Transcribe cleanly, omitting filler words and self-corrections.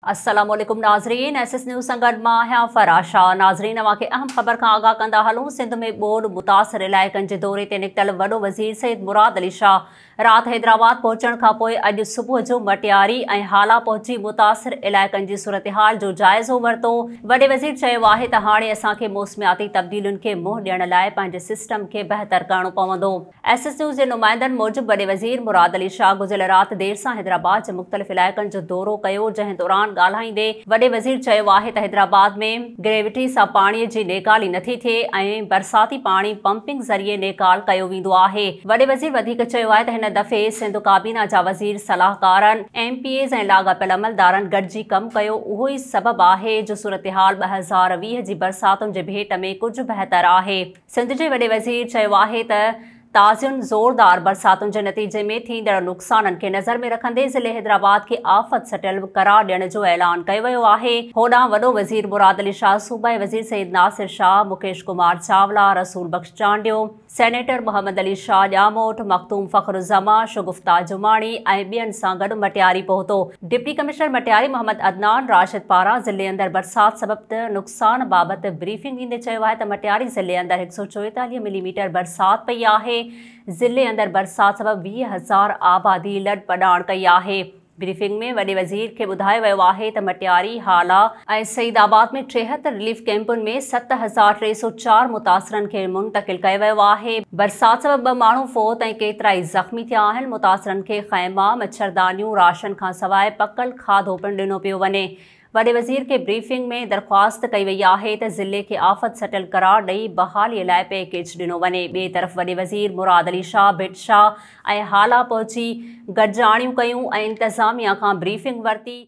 अस्सलामुअलैकुम नाज़रीन, SS news संगत मां आहियां फराशा। नाज़रीन, अवांखे अहम ख़बर खां आगाह कंदा हलूं। सिंध में ॿोॾ मुतासिर इलाइक़नि जे दौरे ते निकितल वॾो वज़ीर सईद मुराद अली शाह राति हैदराबाद पहुचण खां पोइ अॼु सुबुह जो मटियारी ऐं हाला पहुची मुतासिर इलाइक़नि जी सूरतहाल जो जाइज़ो वरितो। वॾे वज़ीर चयो आहे त हाणे असांखे मौसमियाती तब्दीलियुनि खे मुंहुं ॾियण लाइ पंहिंजे सिस्टम खे बहितर करणो पवंदो। एसएस न्यूज़ जे नुमाइंदनि मूजिबि वॾे वज़ीर मुराद अली शाह गुज़िरियल राति देर सां हैदराबाद जे मुख़्तलिफ़ इलाइक़नि जो दौरो कयो, जंहिं दौरान ॻाल्हाईंदे वॾे वज़ीर चयो आहे त हैदराबाद में ग्रेविटी सां पाणीअ जी नेकाली नथी थिए ऐं बरसाती पाणी पंपिंग ज़रिए नेकाल कयो वेंदो आहे। वॾे वज़ीर वधीक चयो आहे त हिन दफ़े सिंध काबीना जा वज़ीर सलाहकारनि एमपीएज़ ऐं लाॻापियल अमलदारनि गॾिजी कमु कयो। उहो ई सबबु आहे जो सूरतहाल 2020 जी बरसातुनि जे भेट में कुझु बहितर आहे। सिंध जे वॾे वज़ीर चयो आहे त ताज़ियुनि ज़ोरदार बरसातुनि जे नतीजे में थींदड़ नुक़साननि खे नज़र में रखंदे ज़िले हैदराबाद खे आफ़त सटियल करार ॾियण जो ऐलान कयो वियो आहे। होॾां वॾो वज़ीर मुराद अली शाह सूबाई वज़ीर सईद नासिर शाह, मुकेश कुमार चावला, रसूल बख्श चांडियो, सेनेटर मोहम्मद अली शाह ॼामोट, मखतूम फ़खरुज़्ज़मा, शुगुफ्ता जुमाणी ऐं ॿियनि सां गॾु मटियारी पहुतो। डिप्टी कमिश्नर मटियारी मोहम्मद अदनान राशिद पारां ज़िले अंदरि बरसात सबबि नुक़सान बाबति ब्रीफिंग ॾींदे चयो आहे त मटियारी ज़िले अंदरि 144 मिलीमीटर बरसात पई आहे। ज़िले अंदरि बरसात सबबि 20,000 आबादी लॾ पॾाण कई आहे। ब्रीफिंग में वॾे वज़ीर खे ॿुधायो वियो आहे त मटियारी, हाला ऐं सईदाबाद में 73 रिलीफ कैंपुनि में 7,304 मुतासिरनि खे मुंतक़िल कयो वियो आहे। बरसात सबबि 2 माण्हू फ़ौत ऐं केतिरा ई ज़ख़्मी थिया आहिनि। मुतासिरनि खे ख़ैमा, मच्छरदानियूं, राशन खां सवाइ पकल खाधो पिणु ॾिनो पियो वञे। वॾे वज़ीर खे ब्रीफिंग में दरख़्वास्त कई वई आहे त ज़िले खे आफ़त सटियल करार ॾेई बहालीअ लाइ पैकेज ॾिनो वञे। ॿिए तरफ़ वॾे वज़ीर मुराद अली शाह भिट शाह ऐं हाला पहुची गॾिजाणियूं कयूं ऐं इंतज़ामिया खां ब्रीफिंग वरिती।